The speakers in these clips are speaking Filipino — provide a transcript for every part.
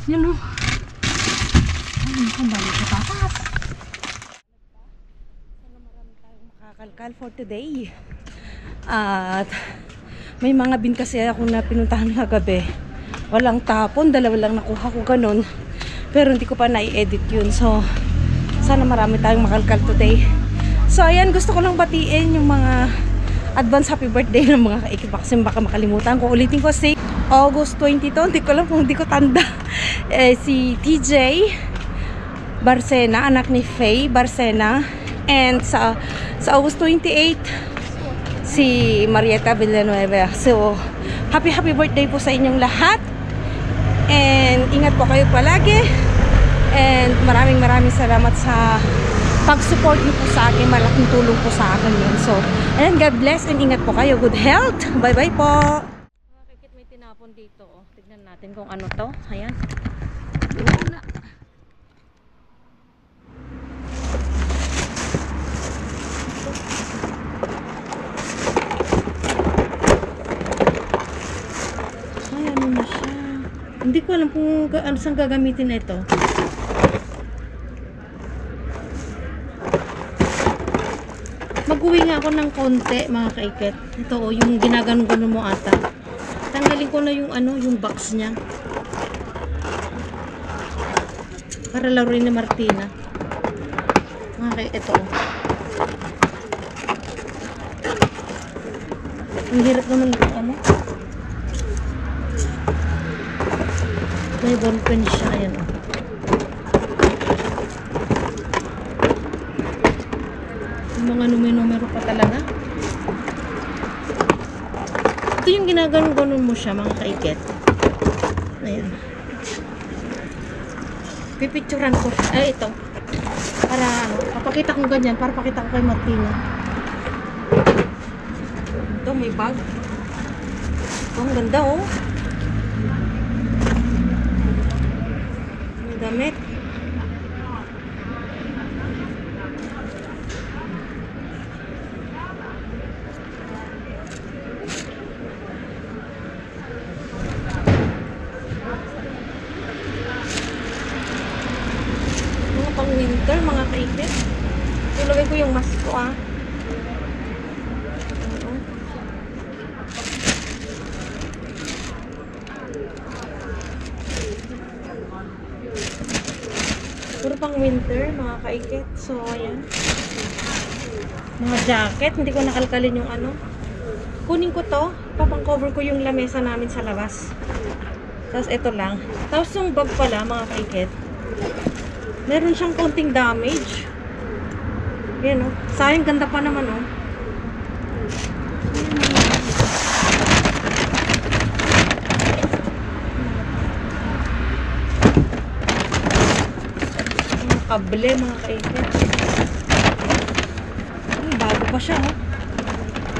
Yan o. Ay, kung balik ko tatas. Sana marami tayong makakalkal for today. At may mga bin kasi ako na pinuntahan kagabi. Walang tapon, dalawa lang nakuha ko ganun. Pero hindi ko pa na-edit yun. So, sana marami tayong makalkal today. So, ayan, gusto ko lang batiin yung mga advance happy birthday ng mga kaikit. Kasi baka makalimutan ko. Ulitin ko si August 22. Hindi ko lang kung hindi ko tanda. Si TJ Barcena, anak ni Faye Barcena. And sa August 28, si Marieta Villanueva. So, happy birthday po sa inyong lahat. And ingat po kayo palagi. And maraming salamat sa pag-support niyo po sa akin. Malaking tulong po sa akin yun. So, and God bless and ingat po kayo. Good health. Bye-bye po. Makikit may tinapon dito. Oh. Tignan natin kung ano to. Ayan. Wala. Hindi ko alam kung saan gagamitin ito. Mag-uwi nga ako ng konti, mga kaiket. Ito o, yung ginaganon-ganon mo ata. Tanggalin ko na yung yung box niya. Para laruin ni Martina. Mga kaiket, ito o. Ang hirap naman may ballpen siya, ayan o. Yung mga numero pa talaga. Ito yung ginaganon-ganon mo siya, mga kaiket. Ayan. Pipicturan ko. Ay, ito. Para papakita ko ganyan, para pakita ko kay Martina. Ito, may bag. Ito, ang ganda oh. Damit. Mga pang winter, mga kaikit. Tulagay ko yung mask ko puro pang winter, mga kaikit. So, ayan. Mga jacket. Hindi ko nakalkalin yung kunin ko to. Papang cover ko yung lamesa namin sa labas. Tapos, ito lang. Tapos, yung bag pala, mga kaikit. Meron siyang konting damage. Ayan, oh. Sayang, ganda pa naman, oh. Kable, mga kaikit. Ay, bago pa siya, oh.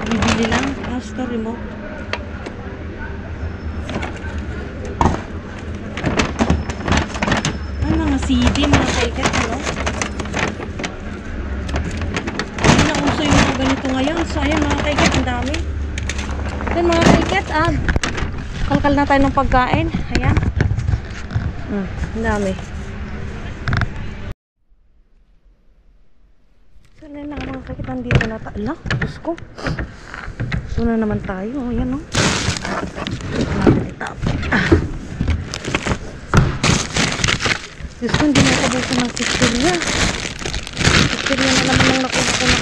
Bibili lang. Basta remote. Ay, mga CD, mga kaikit, ano? Hindi na uso yung mga ganito ngayon. So, ayan, mga kaikit, ang dami. Ayan, mga kaikit, kalkal na tayo ng pagkain. Ayan. Ang dami. Sana na mga kakitan dito na tayo. Diyos ko. Ito na naman tayo. Ayan o. Diyos ko, hindi na kabuso ng sistemya. Sistemya na naman ang nakuha ko na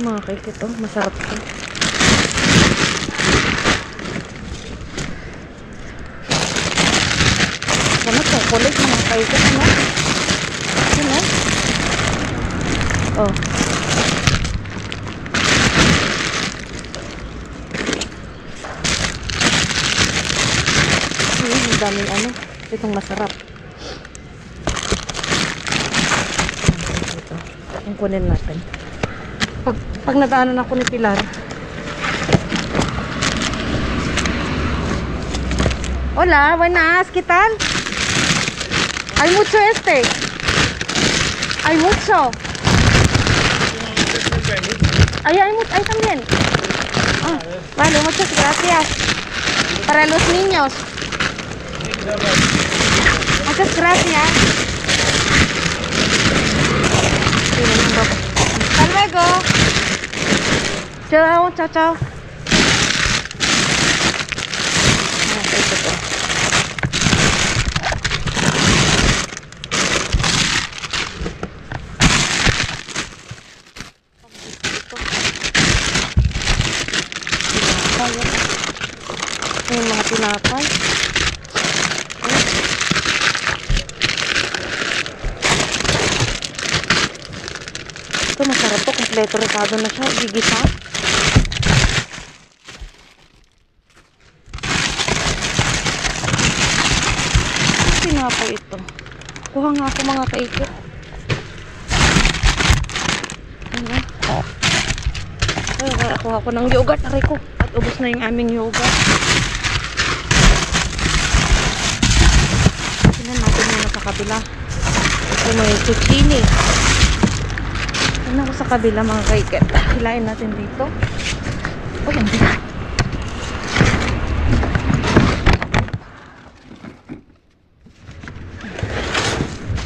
mga kaikit o. Masarap ito. Chocolate, mga kaikit, ano? Ano? Oh. Ang daming itong masarap. Ito. Yung kunin natin. Pag nadaanan ako ni Pilar. Hola, buenas, ¿qué tal? Hay mucho Hay mucho. Hay también. Ah, vale, muchas gracias. Para los niños. Muchas gracias. Hasta luego. Chao, chao, chao. Yung mga tinapay. Ito masarap to, kompleto rekado na siya, gigisa. Tinapay ito. Kuha nga ako mga kaikit. Ano? Kuha ako ng yogurt, aray ko. At ubos na yung aming yogurt. Tingnan natin muna sa kabila. Ito may zucchini. Tingnan ko sa kabila mga kaiket. Hilain natin dito. Oh, ang bigat.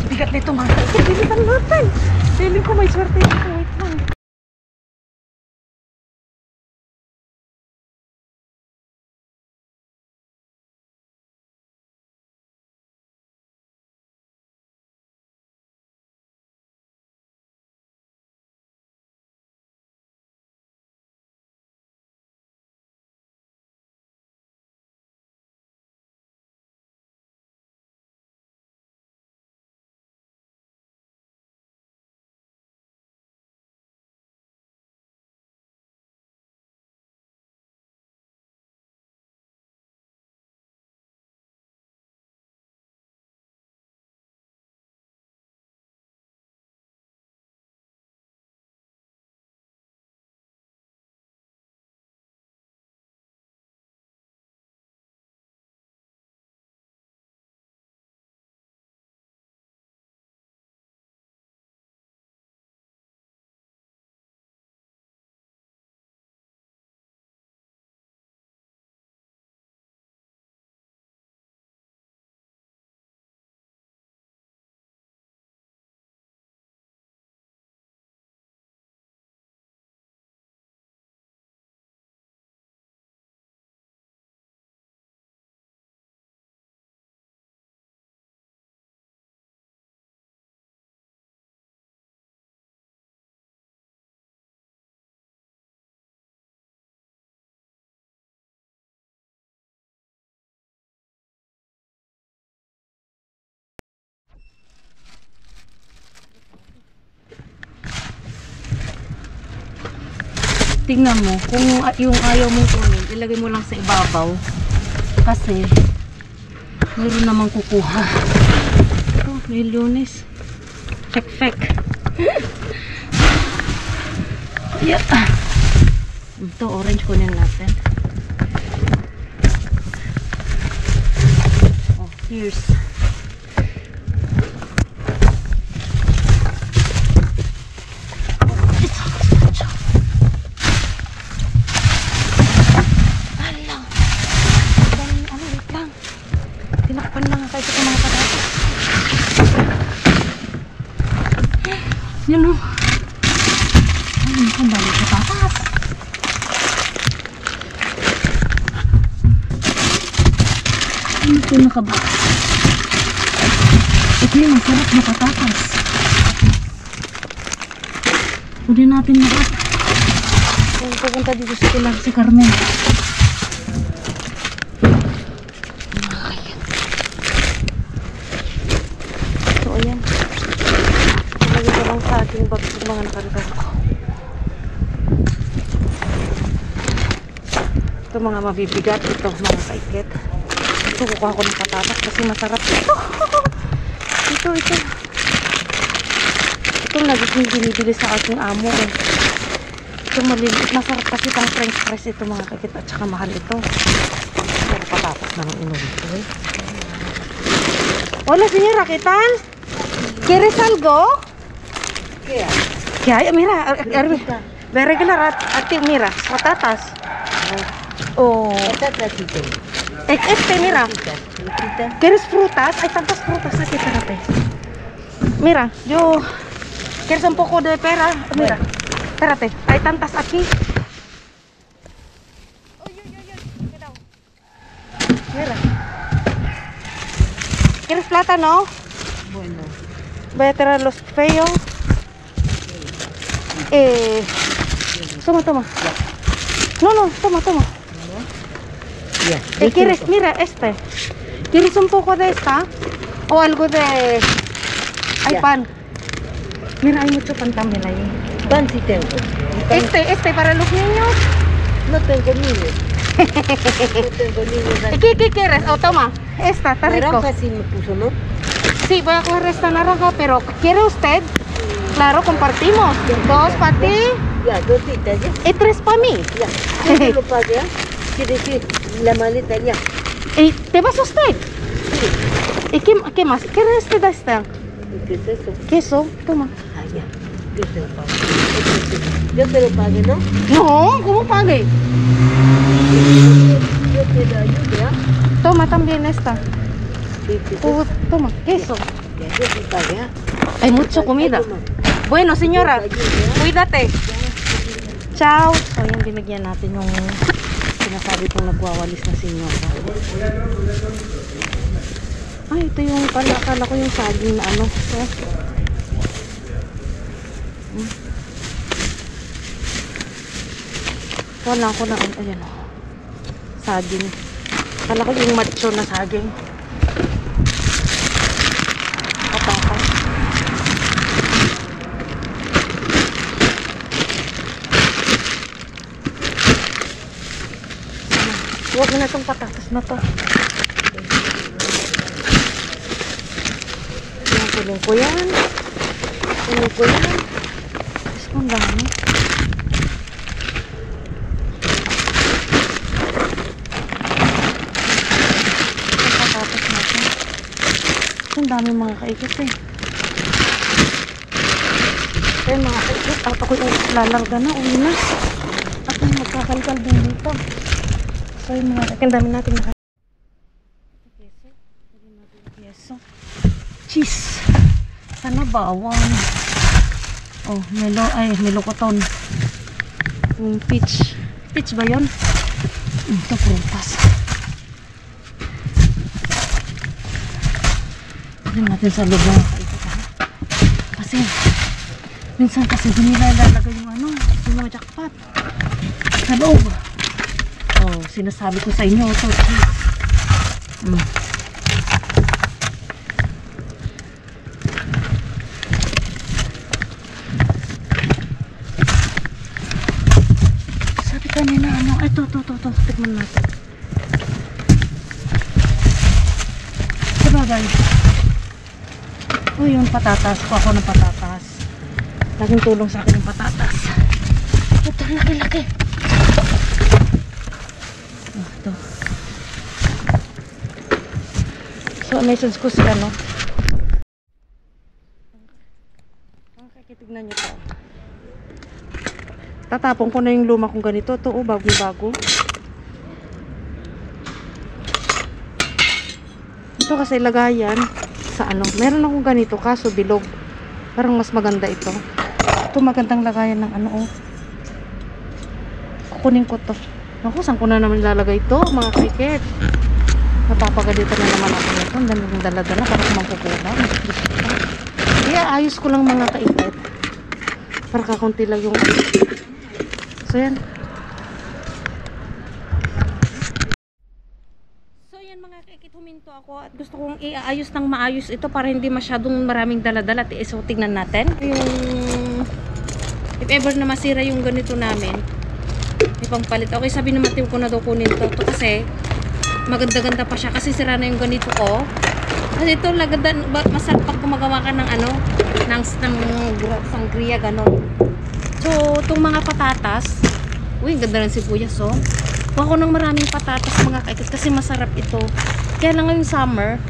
Bigat nito mga kaiket. Bilitan natin. Feeling ko may swerte dito. Wait lang. Tingnan mo, kung yung ayaw mong kunin, ilagay mo lang sa ibabaw. Kasi, mayroon namang kukuha. Ito, may lunes. Fek-fek. Yeah. Ito, orange kunin natin. Oh, here's. Yan o. Ay, ang balik sa patas. Ano ito nakaba? Ito yung masarap na patatas. Pwede natin lahat. Kung pupunta dito sa pilar si Carmen. So, ayan. Lagi ko lang sa ating bag sa mga nakarito ko. Ito mga mabibigat. Ito mga kaiket. Ito kukuha ko ng patatas kasi masarap ito. Ito. Ito naging binibili sa aking amo eh. Ito maliliit. Masarap kasi pang french fries ito mga kaiket. At saka mahal ito. Pero patatas naman inulit ito eh. Hola señora, ¿qué tal? ¿Quieres algo? Kaya, mira, regular at mira, patatas. Oh. Mira. ¿Quieres frutas? Hay tantas frutas aquí, espérate. Mira, yo... ¿Quieres un poco de pera? Mira, espérate, hay tantas aquí. Mira. ¿Quieres plátano? Bueno. Voy a traer los feos. Toma. No, toma. ¿Quieres? Mira, ¿Quieres un poco de esta? ¿O algo de... Hay pan. Mira, hay mucho pan también ahí. Pan sí tengo. Este para los niños. No tengo niños. No tengo niños. ¿Qué quieres? Oh, toma. Esta, está rico. Naranja sí me puso, ¿no? Sí, voy a coger esta naranja, pero ¿quiere usted? Claro, compartimos. 2 para ti Ya, 2 citas, ya. y 3 para mí. Ya. Yo lo pagué, ¿ya? Quiere decir, la maleta ya. ¿Y te vas usted? Sí. ¿Y qué más? ¿Quieres usted esta? ¿Y qué es eso? Queso, toma. Ah, ya. Yo te lo pago. Yo te lo pagué, ¿no? No, ¿cómo pague? Yo te lo ayudo, ¿ya? Toma también esta. Sí, sí, sí. Toma, queso. Ya, yo te pagué, ¿ya? Hay mucha comida. Bueno, señora, cuídate. Ciao. So, yung binigyan natin yung sinasabi kong nagwawalis na senyora. Ay, ito yung akala ko yung saging na ano. So, wala ko na, ayan o. Saging. Akala ko yung macho na saging. Patatas. Huwag na itong patatas na to. Kunin ko yan. Tapos kung dami. Ang patatas natin. Ang dami mga kaikot eh. Kaya mga kaikot. At ako'y lalarga na. Uwi na. At ang magkakalkal din dito. So yung mga kaikot. Ang dami natin naka. Keso. Cheese. Sana bawang. Oh, melokoton. Peach. Peach ba yun? Ito prutas. Tignan natin sa loob ng kasi minsan kasi hindi nila lalagay yung ano, yung mga jackpot sa loob. Oh, sinasabi ko sa inyo ito. Kanina ano, ito, tikman natin. Sabagay. Uy, yung patatas, kuha ko ng patatas. Laging tulong sa akin yung patatas. Ito, laki-laki. Oh, ito. So, message ko si ano. Tignan nyo to. Tatapon ko na yung luma kong ganito. Ito, oh, bago-bago. Ito kasi lagayan sa ano. Meron akong ganito, kaso bilog. Parang mas maganda ito. Ito, magandang lagayan ng ano, oh. Kukunin ko to. Naku, saan ko na naman ilalagay ito, mga cricket. Napapagalito na naman ako nito. Ang dami kong dala-dala para kumangkukulang. Kaya ayos ko lang mga kaiket. Para kakunti lang yung... So yan. So yan mga kaikit, huminto ako at gusto kong iayos ng maayos ito para hindi masyadong maraming daladala. So tignan natin yung if ever na masira yung ganito namin, ipangpalit. Okay, sabi naman ko na daw kunin to kasi maganda-ganda pa siya kasi sira na yung ganito ko. Kasi ito laganda, masarap pag gumagawa ka ng ano, ng sangria ganon. So, itong mga patatas, uy, ganda rin sibuyas, oh. Kuha ko ng maraming patatas, mga kaikit, kasi masarap ito. Kaya lang ngayong summer,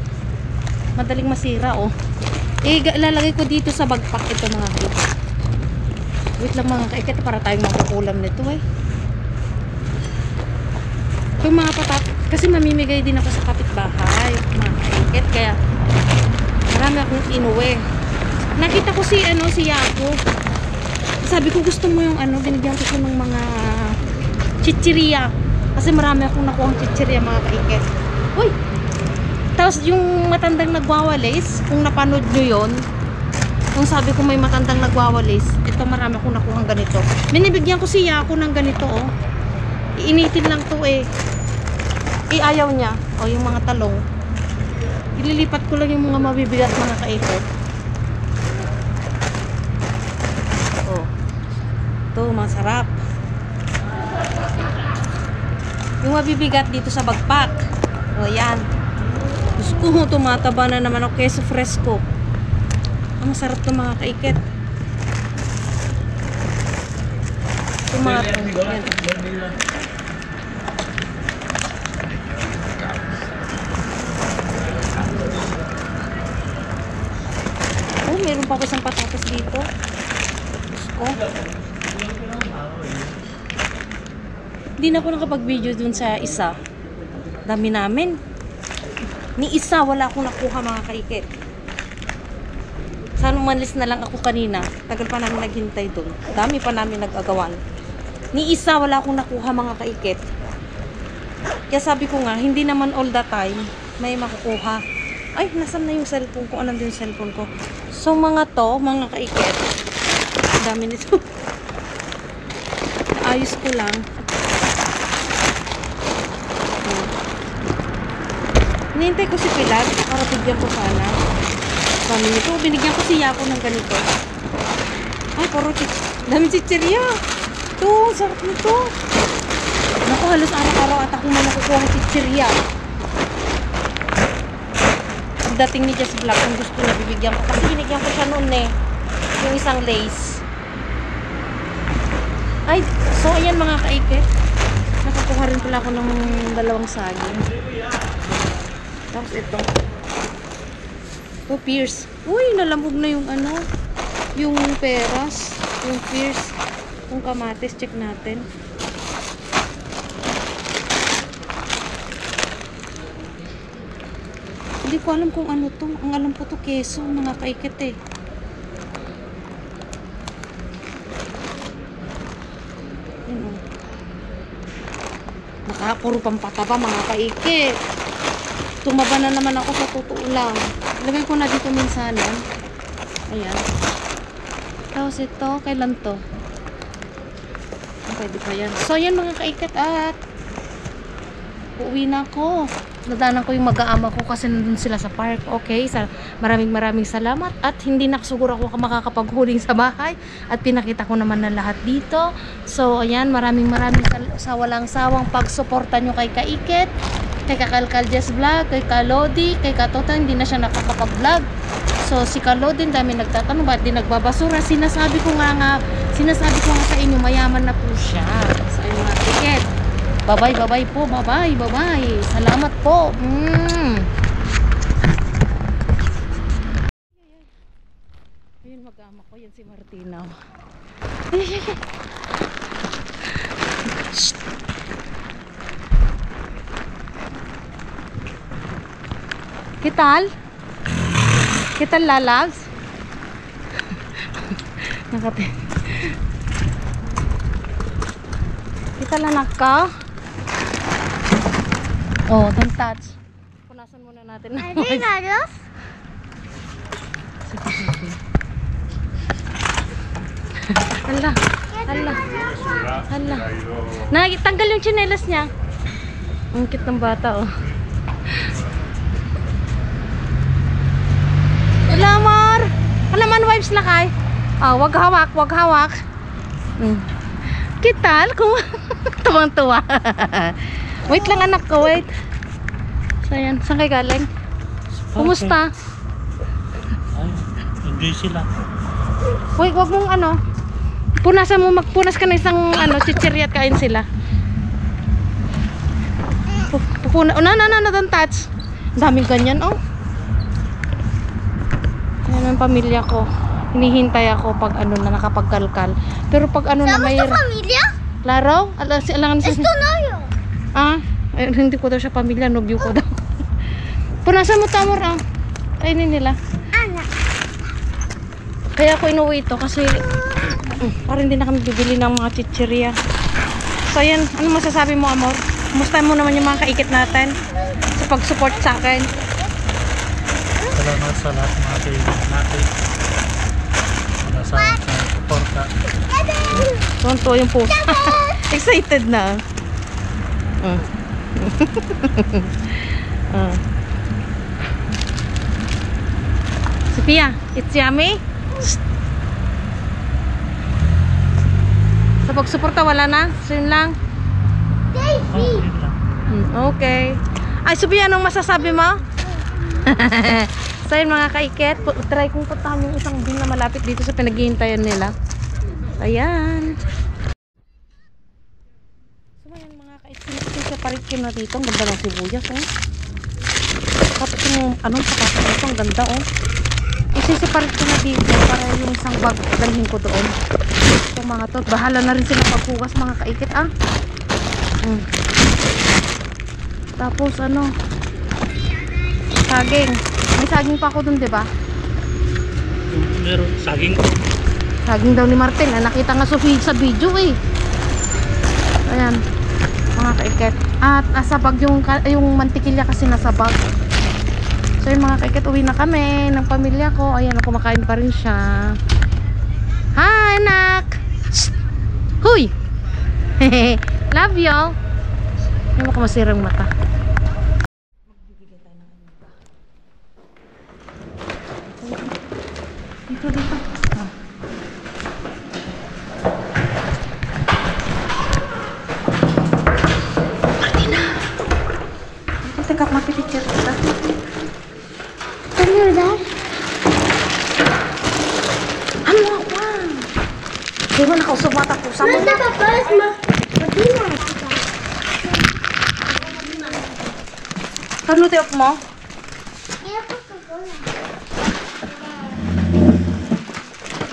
madaling masira, oh. Ilalagay ko dito sa bagpak ito, mga kaikit. Wait lang mga kaikit, para tayong magkukulam nito eh. Yung mga patat, kasi mamimigay din ako sa kapitbahay, mga kaikit, kaya marami akong inuwi. Nakita ko si Yako. Sabi ko gusto mo yung binigyan ko siya ng mga chichirya. Kasi marami akong nakuha ng chichirya mga kaikit. Uy! Tapos yung matandang nagwawalis, kung napanood nyo yun, kung sabi ko may matandang nagwawalis, ito marami akong nakuha ng ganito. Binibigyan ko si Yako ng ganito oh. Iinitin lang to eh. Ayaw niya. O yung mga talong. Ililipat ko lang yung mga mabibigat mga kaikot. Oh. Ito, masarap. Yung mabibigat dito sa bagpak. O yan. Gusto ko, tumataba na naman ako keso fresco. Ang masarap to mga kaikit. Tomato. Yan. Oh, meron pa ako isang patatas dito. Oh. Hindi na ako nakapag-video dun sa isa. Dami namin. Ni isa, wala akong nakuha mga kaikit. Sana umalis na lang ako kanina. Tagal pa namin naghintay dun. Dami pa namin nag-agawan. Ni isa, wala akong nakuha mga kaikit. Kaya sabi ko nga, hindi naman all the time may makukuha. Ay, nasan na yung cellphone ko? Anong yung cellphone ko? So, mga to, mga kaikit. Dami nito. Ayos ko lang. Hinihintay ko si Pilar para bigyan ko sana. Dami nito. Binigyan ko si Yako ng ganito. Ay, puro dami chichirya. Ito, sarap nito. Naku, halos araw-araw at ako may nakukuha ng chichirya. Pagdating ni Jess Vlog, kung gusto na bibigyan ko. Kasi binigyan ko siya noon eh. Yung isang lace. Ay, so ayan mga kaikit. Nakakuha rin pala ako ng 2 saging. Tapos ito. Oh, Pierce. Uy, nalambog na yung yung peras. Yung Pierce. Yung kamatis. Check natin. Hindi ko alam kung ano to. Ang alam ko to keso. Mga kaikit eh. Yun o. Nakapuro pampataba mga kaikit. Tumaba na naman ako sa totoo lang. Ilagay ko na dito minsanan. Ayan. Tapos ito, kailan to? Pwede pa yan. So, yan mga kaikat at uuwi na ako. Nadaanan ko yung mag-aama ko kasi nandun sila sa park. Okay, maraming salamat at hindi nakasuguro ako makakapaghuling sa bahay at pinakita ko naman na lahat dito. So, ayan, maraming sa walang sawang pagsuporta nyo kay Kaikit, kay Kakalkal Jess Vlog, kay Kalodi, kay Katota, hindi na siya nakakapag-vlog. So, si Kalodi, dami nagtatanong, ba't di nagbabasura? Sinasabi ko nga sa inyo, mayaman na po siya. So, ayun mga Kaikit. Bye-bye po. Bye-bye. Salamat po. Ayun, mag-ama ko. Yan si Martina. Shh. Kital? Kital lalabs? Nakatin. Kital anak ka? Oh, don't touch. Punasan muna natin. Are they noodles? Sige. Hala. Tanggal yung tsinelas niya. Ang cute ng bata, oh. Hala, Mar. Hala, man, wipes na kay. Oh, wag hawak. Kital? Tuwang-tuwa. Wait lang anak ko, wait. So yan, saan kayo galing? Kumusta? Ay, enjoy sila. Wait, wag mong magpunas ka ng isang chichirya at kain sila. No, don't touch. Ang daming ganyan, oh. Yan ang pamilya ko. hinihintay ako pag ano na nakapagkalkal. Pero pag ano na may... familia? Klaro? Alangan sa... Esto no yo. Ah? Hindi ko daw siya pamilya. Nobyo ko daw. Punasan mo tamor ah. Kainin nila. Anak. Kaya ako inuwi ito kasi parang hindi na kami bibili ng mga chichirya. So yan, ano masasabi mo, amor? Kumusta mo naman yung mga kaikit natin sa pag-support sa akin? Salamat sa lahat ng mga kaibigan natin. Sa suporta. Tonto yung puso. Excited na. Sophia, it's yummy? Sa pagsuporta wala na? So yun lang? Daisy. Okay. Ay, Sophia, anong masasabi mo? So yun mga kaiket, try kong puntahan yung isang bin na malapit dito sa pinaghihintayan nila. Ayan. So ayan mga kaiket, sa parikin na dito, ang ganda ng sibuyas, oh. Tapos yung anong patatas dito, ang ganda, oh. Isisiparit ko na dito para yung isang bag dalhin ko doon. So mga to, bahala na rin sila paghugas mga kaikit, ah. Tapos ano, saging. May saging pa ako dun, diba? Meron saging ko. Saging daw ni Martin. Nakita nga sa video eh. Ayan. Mga kaiket. At nasa bag yung mantikilya kasi nasa bag. So yung mga kaiket, uwi na kami ng pamilya ko. Ayan, kumakain pa rin siya. Hi, anak! Shh! Huy! Love you! Hindi mo masirang mata. Dito. Ah. Martina! Teka, mapipicture kita. Can you do that? Ano ako? Di ba nakausap mata ko sa Basta mga? papas ma. Madina. Kano tiyok mo? Kaya po Coca-Cola.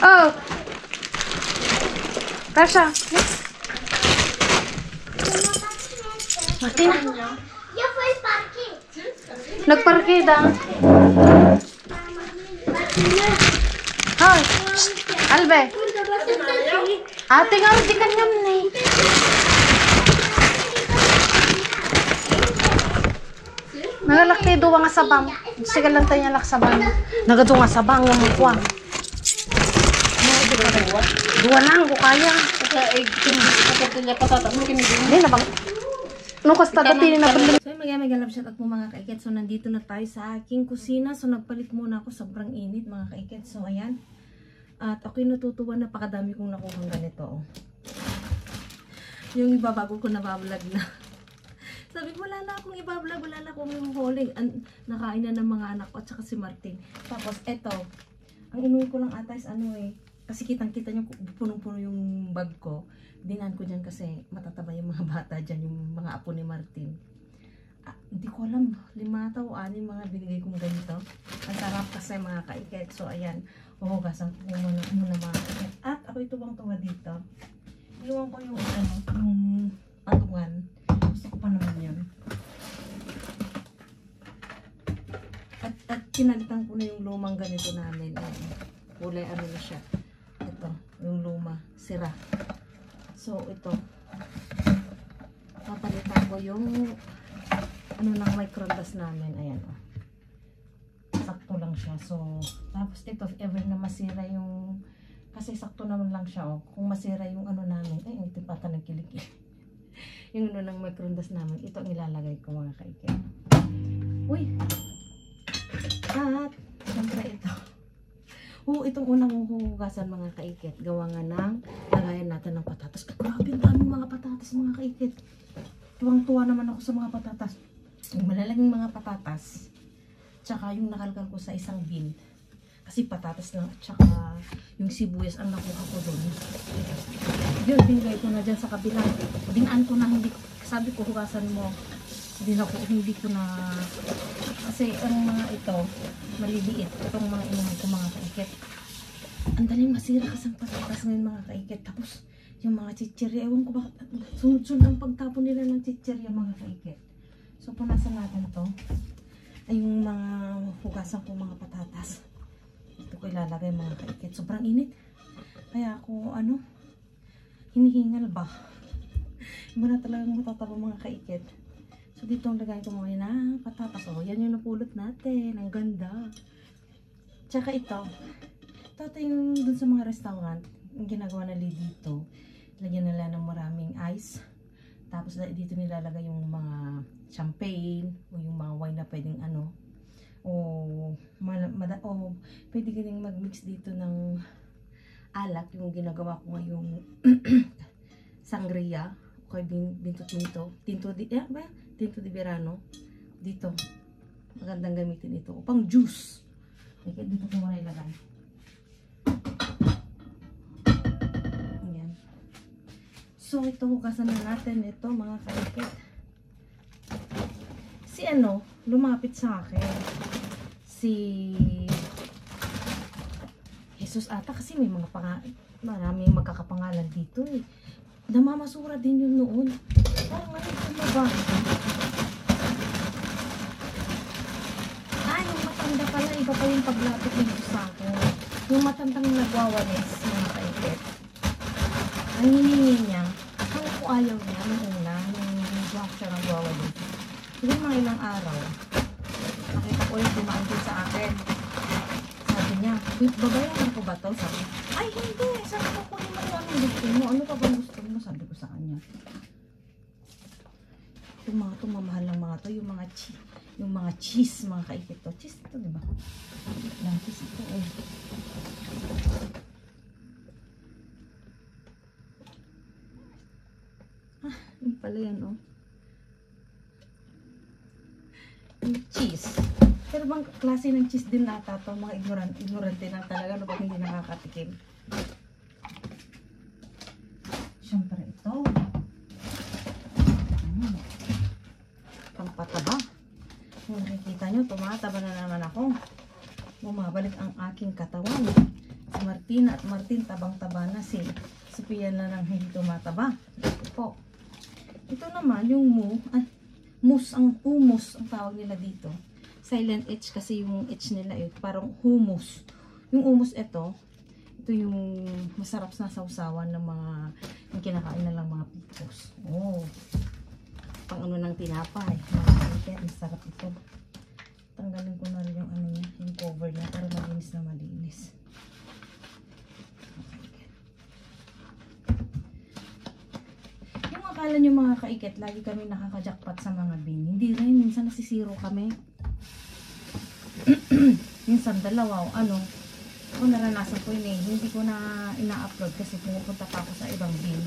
Oh! Tasha! Martina! Ya fue el parque. Nagparke da. Hoy! Albe! Ate nga, hindi ka ngam ni. Nagalakti duwa nga sabang. Sige lang tayo nalak sabang. Nagado nga sabang nga mukha. Dua lang ko kaya. Hindi na bang. No kasta dati na balik. So may galap shot at mo mga kaiket. So nandito na tayo sa aking kusina. So nagpalit muna ako, sobrang init mga kaiket. So ayan. At ako'y natutuwa, napakadami kong nakuhang ganito. Oh. Yung iba bago ko nabablog na. Sabi ko, wala na akong ibablog, wala na akong huling. Nakain na ng mga anak ko at saka si Martin. Tapos eto, ang inuwi ko lang ata is ano eh. Kasi kitang-kita nyo, punong-puno yung bag ko. Dinaan ko dyan kasi matataba yung mga bata dyan, yung mga apo ni Martin. Hindi ko alam, 5 o 6 mga binigay kong ganito. Ang sarap kasi mga kaiket. So ayan, huhugasan ko muna mga kaiket. At ako ito bang tuwa dito. Iwan ko yung yung patungan. Gusto ko pa naman yun. At kinalitan ko na yung lumang ganito namin. Kulay ano na siya. Ito, yung luma, sira. So ito, papalitan ko yung ano ng microdas namin. Ayan o. Sakto lang siya. So, tapos ito, if ever na masira yung, kasi sakto naman lang siya o. Kung masira yung ano namin, ay, ito pata nagkilikil. Yung ano ng microdas namin, ito ang ilalagay ko mga kaiket. Uy! At, siyempre ito. Itong unang huhugasan mga kaiket. Gawa nga ng lagayan natin ng patatas. Ay, grabe, ang daming mga patatas mga kaiket. Tuwang-tuwa naman ako sa mga patatas. Yung malalaging mga patatas. Tsaka yung nakalkal ko sa isang bin. Kasi patatas lang at tsaka yung sibuyas ang nakuha ko doon. Yun, binigay ko na dyan sa kabilang. Dinaan ko na, hindi, sabi ko hugasan mo. Hindi ko na, kasi ang mga ito, maliliit. Itong mga inumin ko mga kaiket. Ang daling masira kasi ang patatas ngayon mga kaikit. Tapos yung mga chichirya, ewan ko ba, sunod-sunod ang pagtapon nila ng chichirya mga kaikit. So punasan natin to. Ay yung mga hugasan ko mga patatas. Ito ko ilalagay mga kaikit. Sobrang init. Kaya ako hinihingal ba? Iba na talagang matataba mga kaikit. So dito ang lagay ko mga ng patatas. O yan yung napulot natin. Ang ganda. Tsaka ito yung dun sa mga restaurant, yung ginagawa nila dito, lagyan nila ng maraming ice. Tapos dito nilalagay yung mga champagne o yung mga wine na pwedeng pwede ka rin mag-mix dito ng alak, yung ginagawa ko ngayong sangria o kaya tinto di verano. Dito magandang gamitin ito pang juice. Okay, dito ko muna ilagay. Ayan. So ito hugasan na natin ito mga kaikit. Si lumapit sa akin. Si Jesus ata kasi may maraming magkakapangalan dito eh. Namamasura din yun noon. Parang ano ba? Yung matanda pala, iba pa yung paglapit nito sa akin. Yung matandang nagwawalis, mga kaikit. Ang hiningi niya, kung ko ayaw niya, nung una, nung siya nagwawalis. Hindi mga ilang araw, nakita ko yung dumaan din sa akin. Sabi niya, babayaran ko ba to? Sabi, ay hindi, sabi ko kunin mo yung anong gusto mo. Ano pa ba gusto mo? Sabi ko sa kanya. Yung mga to, mamahal ng mga to, yung mga cheese, mga kaikit to. Cheese ito, diba? Lang cheese ito eh. Yung pala yan yung cheese. Pero bang klase ng cheese din nata to, mga ignorante na talaga, no, hindi nakakatikim. Siyempre ito. Pampataba. Kung nakikita nyo, tumataba na naman ako. Bumabalik ang aking katawan. Si Martina at Martin, tabang-taba na. Si Sophia na lang hindi tumataba. Ito po. Ito naman, yung mousse, ang hummus, ang tawag nila dito. Silent H kasi yung H nila parang hummus. Yung hummus ito yung masarap na sausawan ng mga, yung kinakain na lang mga pipos. Oh. Pang ng tinapay. Masarap ito. Tanggalin ko na rin yung niya, yung cover niya para malinis na malinis. Yung akala nyo mga kaikit, lagi kami nakaka-jackpot sa mga bin. Hindi rin, minsan nasisiro kami. Minsan dalawa, kung naranasan ko yun hindi ko na ina-upload kasi pumupunta pa ako sa ibang bin.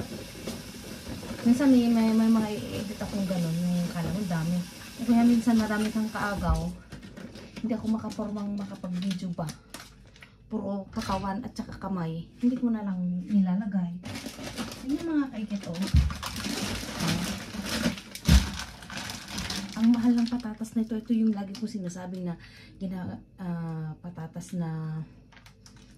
Minsan may mga i-edit akong gano'n, yung kala mo dami. Kaya minsan marami kang kaagaw, hindi ako makapag-video ba. Puro katawan at saka kamay. Hindi ko na lang nilalagay. Yung mga kaikit ang mahal ng patatas na ito yung lagi ko sinasabing na patatas na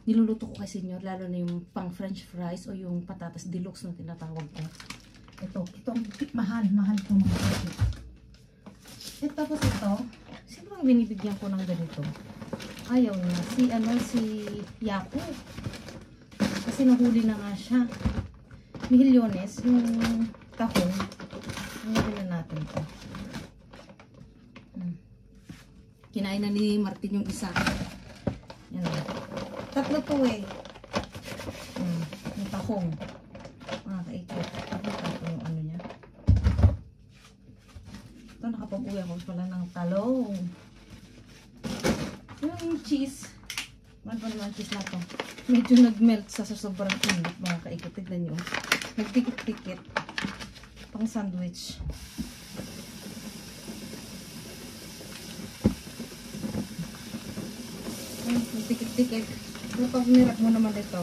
niluluto ko kasi nyo, lalo na yung pang french fries o yung patatas deluxe na tinatawag ko. Ito ang mahal ko mga kapatid. Tapos ito, sino ang binibigyan ko ng ganito? Ayaw niya. Si Yaku. Kasi nahuli na nga siya. Mihilyones, yung tahong. Nahuli na natin ito. Kinain na ni Martin yung isa. Yan na. Tatlo to eh. Yung tahong. Mga kaikit. Tatlo yung niya. Ito nakapag-uwi ako pala ng talong. Yung cheese. Ano ba naman cheese na to? Medyo nag-melt sa sobrang init mga kaikit. Tignan nyo. Nagtikit-tikit. Pang sandwich. Tikit-tikit. Pero pag nirak mo naman ito,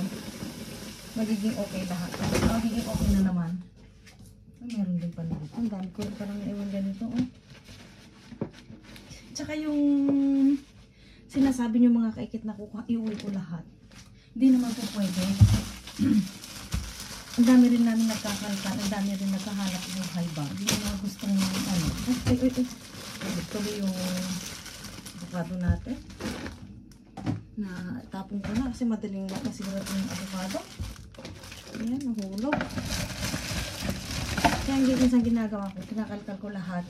magiging okay lahat. Magiging okay na naman. Meron din pala dito. Ang dami ko parang naiwan ganito. Tsaka yung sinasabi nyo mga kaikit na iuwi ko lahat. Hindi naman po pwede. Ang dami rin namin nagkakalkan, ang dami rin nagkahanap buhay ba. Hindi naman gustong ano. Tuloy yung avocado natin. Na tapong ko na kasi madaling makasimulat yung avocado. Ayan, nahulog. Kaya hindi minsan ginagawa ko, kinakalkal ko lahat.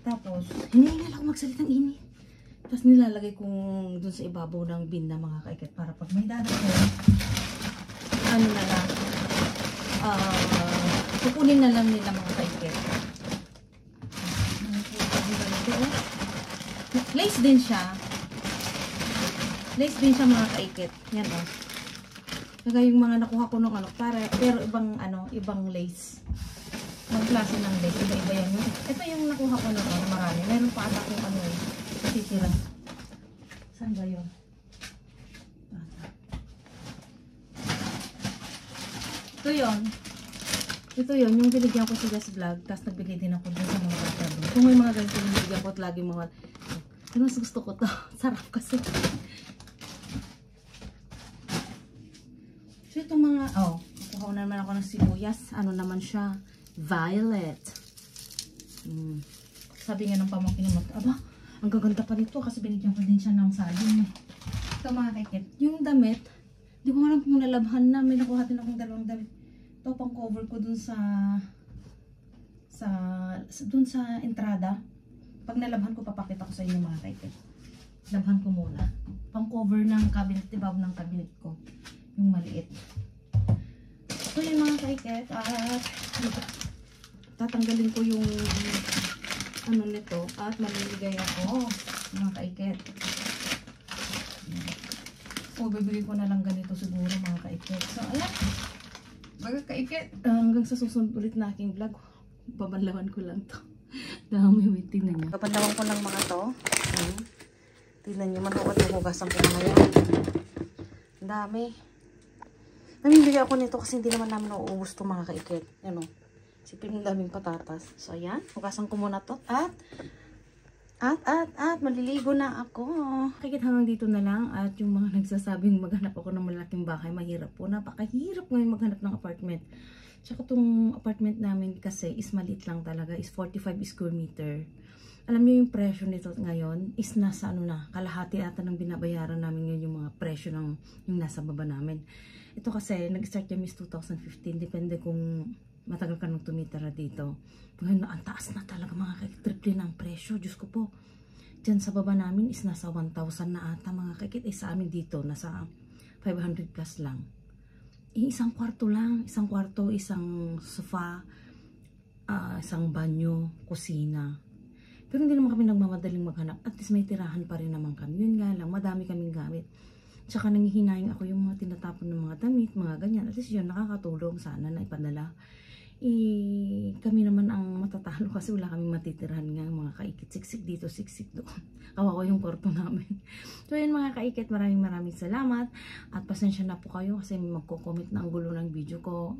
Tapos, hinihingal ako magsalitang init. Tapos nilalagay kong dun sa ibabaw ng bin na mga kaikit para pag may dadating, ano na lang, kukunin na lang nila mga kaikit. Lace din siya. Lace din siya mga kaikit. Yan o. Kaya yung mga nakuha ko nung ano, pero ibang lace. Ang klase ng lace, iba-iba yan. Ito yung nakuha ko nung marami. Meron pa ata kung ano eh. Titira. Saan ba yun? Ito yun. Ito yun, yung binigyan ko sa Gas Vlog. Tapos nagbigay din ako dun sa mga kasama. Kung may mga ganito yung binigyan ko at lagi mga... Pero mas gusto ko to. Sarap kasi. So itong mga... Oh, kuha naman ako ng sibuyas. Ano naman siya? Violet. Sabi nga ng pamangkin naman, aba, ang gaganda pa nito kasi binigyan ko din siya ng sayong. Ito mga kaikit, yung damit, di ko alam kung nalabhan na, may nakuha din akong dalawang damit. Ito pang cover ko dun sa entrada. Pag nalabhan ko, papakita ko sa inyo mga kaikit. Labhan ko muna. Pang cover ng cabinet, ibab ng cabinet ko. Yung maliit. Ito yung mga kaikit at tatanggalin ko yung ano nito at mamimigay ako mga kaiket. O bibili ko na lang ganito siguro mga kaiket. So ayan, mga kaiket, hanggang sa susunod ulit na aking vlog. Babanlawan ko lang to. Dami, tingnan nyo. Babanlawan ko lang mga to. Tingnan nyo, manukat na hugasan ko na yan. Ang dami. Namimili ako nito kasi hindi naman namin nauubos to mga kaiket. Yan o. Sipin yung daming patatas. So, ayan. Hugasan ko muna to. At maliligo na ako. Kakit hanggang dito na lang. At yung mga nagsasabing maghanap ako ng malaking bahay, mahirap po. Napakahirap ngayon maghanap ng apartment. Tsaka itong apartment namin kasi is maliit lang talaga. Is 45 square meter. Alam niyo yung presyo nito ngayon is nasa ano na. Kalahati ata ng binabayaran namin ngayon yung mga presyo ng yung nasa baba namin. Ito kasi nag-start kami is 2015. Depende kung matagal ka nang tumitira dito. Ngayon, ang taas na talaga mga kaikit. Triple na ang presyo. Diyos ko po. Diyan sa baba namin is nasa 1,000 na ata mga kaikit. Sa amin dito, nasa 500 plus lang. Isang kwarto lang. Isang kwarto, isang sofa, isang banyo, kusina. Pero hindi naman kami nagmamadaling maghanap. At least may tirahan pa rin naman kami. Yun nga lang, madami kaming gamit. Tsaka nangihinayang ako yung mga tinatapon ng mga damit, mga ganyan. At least yun, nakakatulong sana na ipadala. Kami naman ang matatalo kasi wala kami matitirahan nga mga kaikit. Siksik dito, siksik doon. Kawawa yung kwarto namin. So yun mga kaikit, maraming salamat. At pasensya na po kayo kasi magko-comment na ang gulo ng video ko.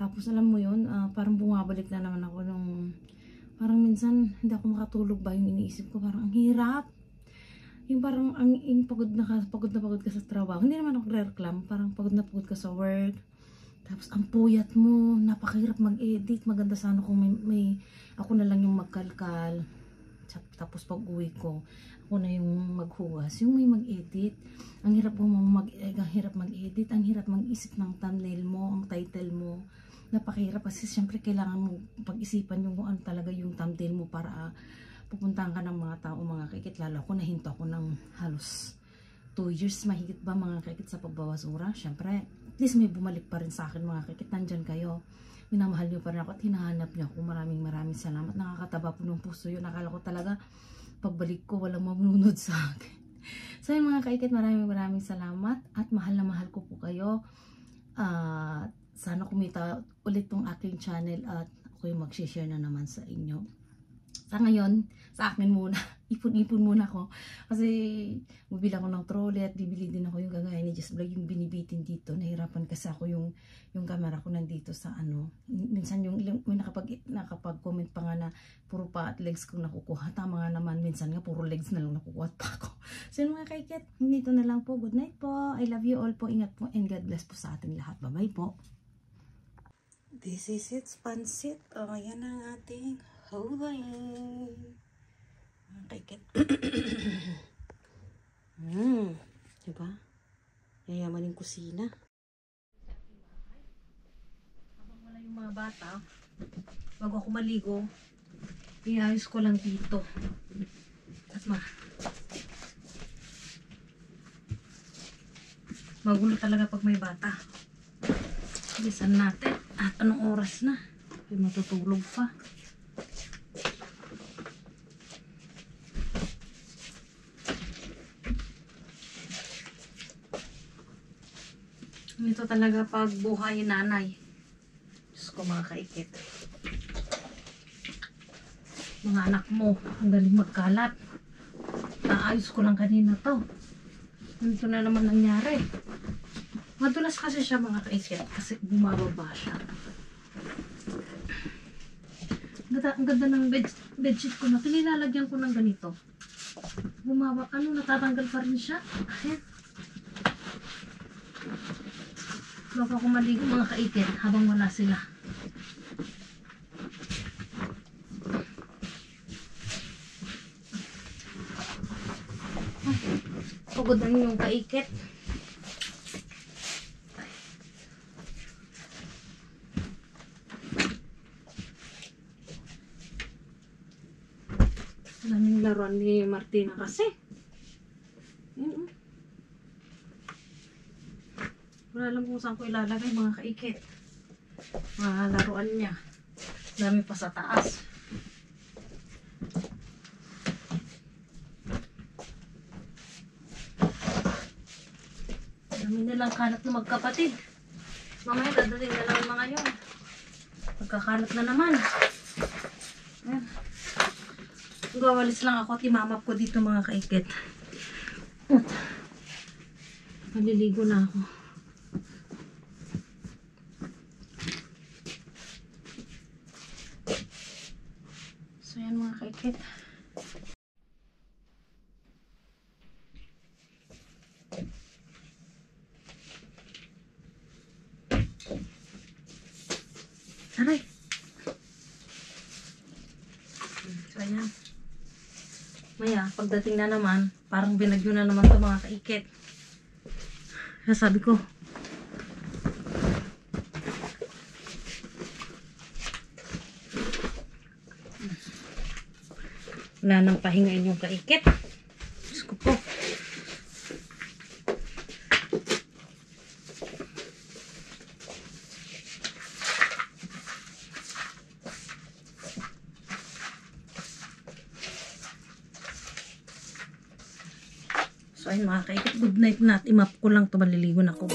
Tapos alam mo yun, parang bumabalik na naman ako nung... Parang minsan hindi ako makatulog ba yung iniisip ko. Parang ang hirap. Yung parang pagod na pagod ka sa trabaho. Hindi naman ako re-reclam. Parang pagod na pagod ka sa work. Tapos ang puyat mo, napakahirap mag-edit. Maganda sana kung may ako na lang yung magkalkal. Tapos pag uwi ko, ako na yung maghugas. Yung may mag-edit. Ang hirap mag-edit. Ang hirap mag-isip ng thumbnail mo, ang title mo. Napakahirap kasi siyempre kailangan mo pag-isipan yung kung ano talaga yung thumbnail mo para pupuntahan ka ng mga tao, mga kaikit. Lalo ako, nahinto ako ng halos 2 years mahigit ba mga kaikit sa pagbabasura. Siyempre, at least may bumalik pa rin sa akin mga kaikit. Nandyan kayo. Minamahal nyo pa rin ako at hinahanap nyo ako. Maraming salamat. Nakakataba po ng puso yun. Nakala ko talaga pagbalik ko walang mamunod sa akin. So yun mga kaikit, maraming salamat. At mahal na mahal ko po kayo. Sana kumita ulit tong aking channel at ako yung mag-share na naman sa inyo. Sa ngayon, sa akin muna. ipon-ipon muna ako. Kasi bumili ako ng trolley at bibili din ako yung gagaya ni Just Vlog, yung binibitin dito. Nahirapan kasi ako yung camera ko nandito sa ano. Minsan may nakapag-comment pa nga na puro pa at legs kong nakukuha. Tama nga naman, minsan nga puro legs na lang nakukuha pa ako. So yun mga kaiket, dito na lang po. Good night po. I love you all po. Ingat po and God bless po sa ating lahat. Bye-bye po. This is it, pansit. O, yan ang ating hulay. Kaiket. Diba? Yayaman yung kusina. Habang wala yung mga bata, bago ako maligo, iayos ko lang dito. At magulo talaga pag may bata. Bilisan natin. At anong oras na? Ay, matutulog pa. Ito talaga pag buhay nanay. Diyos ko mga kaikit. Mga anak mo, ang galing magkalat. Naayos ko lang kanina to. Ito na naman nangyari. Madulas kasi siya mga kaikit kasi bumababa siya. Ang ganda ng bedsheet ko na. Kinilalagyan ko ng ganito. Natatanggal pa rin siya. Ayan. Bago ako maligo mga kaikit habang wala sila. Pagod na yung kaikit. Daming laruan ni Martina kasi. Wala lang kung saan ko ilalagay mga kaikit. Mga laruan niya. Dami pa sa taas. Dami nilang kalat na magkapatid. Mamaya dadating na lang mga yun. Magkakalat na naman. Ayan. Gawalis lang ako at imamap ko dito mga kaikit. At maliligo na ako. So yan mga kaikit. Aray. So yan. Maya, pagdating na naman, parang binagyo na naman ito mga kaikit. Kaya sabi ko, wala nang pahingain yung kaikit. Diyos ko po. So ayun mga kaikit, good night na at imap ko lang ito, maliligo na ako.